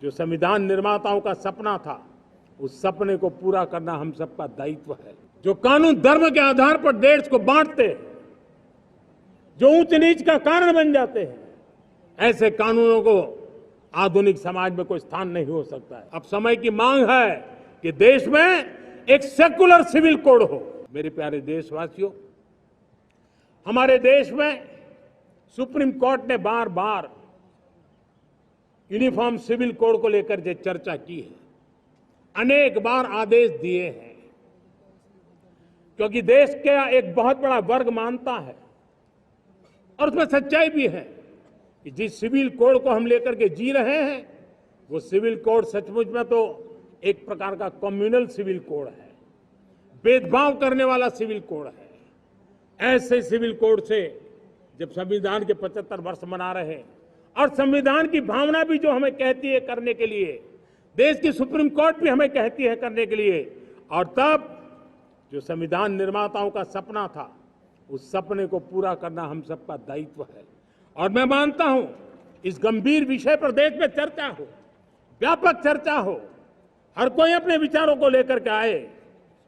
जो संविधान निर्माताओं का सपना था, उस सपने को पूरा करना हम सबका दायित्व है। जो कानून धर्म के आधार पर देश को बांटते, जो ऊंच नीच का कारण बन जाते हैं, ऐसे कानूनों को आधुनिक समाज में कोई स्थान नहीं हो सकता है। अब समय की मांग है कि देश में एक सेकुलर सिविल कोड हो। मेरे प्यारे देशवासियों, हमारे देश में सुप्रीम कोर्ट ने बार बार यूनिफॉर्म सिविल कोड को लेकर जो चर्चा की है, अनेक बार आदेश दिए हैं, क्योंकि देश का एक बहुत बड़ा वर्ग मानता है और उसमें सच्चाई भी है कि जिस सिविल कोड को हम लेकर के जी रहे हैं, वो सिविल कोड सचमुच में तो एक प्रकार का कम्युनल सिविल कोड है, भेदभाव करने वाला सिविल कोड है। ऐसे सिविल कोड से जब संविधान के 75 वर्ष मना रहे हैं और संविधान की भावना भी जो हमें कहती है करने के लिए, देश की सुप्रीम कोर्ट भी हमें कहती है करने के लिए, और तब जो संविधान निर्माताओं का सपना था, उस सपने को पूरा करना हम सबका दायित्व है। और मैं मानता हूं इस गंभीर विषय पर देश में चर्चा हो, व्यापक चर्चा हो, हर कोई अपने विचारों को लेकर के आए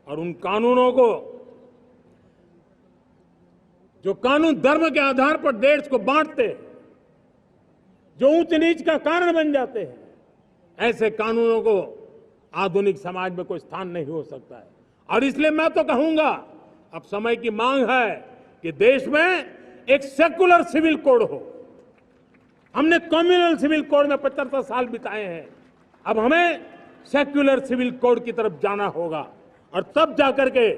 और उन कानूनों को, जो कानून धर्म के आधार पर देश को बांटते, जो ऊंच नीच का कारण बन जाते हैं, ऐसे कानूनों को आधुनिक समाज में कोई स्थान नहीं हो सकता है। और इसलिए मैं तो कहूंगा, अब समय की मांग है कि देश में एक सेकुलर सिविल कोड हो। हमने कम्युनल सिविल कोड में 75 साल बिताए हैं, अब हमें सेक्युलर सिविल कोड की तरफ जाना होगा, और तब जाकर के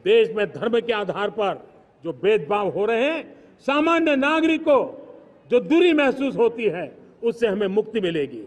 देश में धर्म के आधार पर जो भेदभाव हो रहे हैं, सामान्य नागरिक को जो दूरी महसूस होती है, उससे हमें मुक्ति मिलेगी।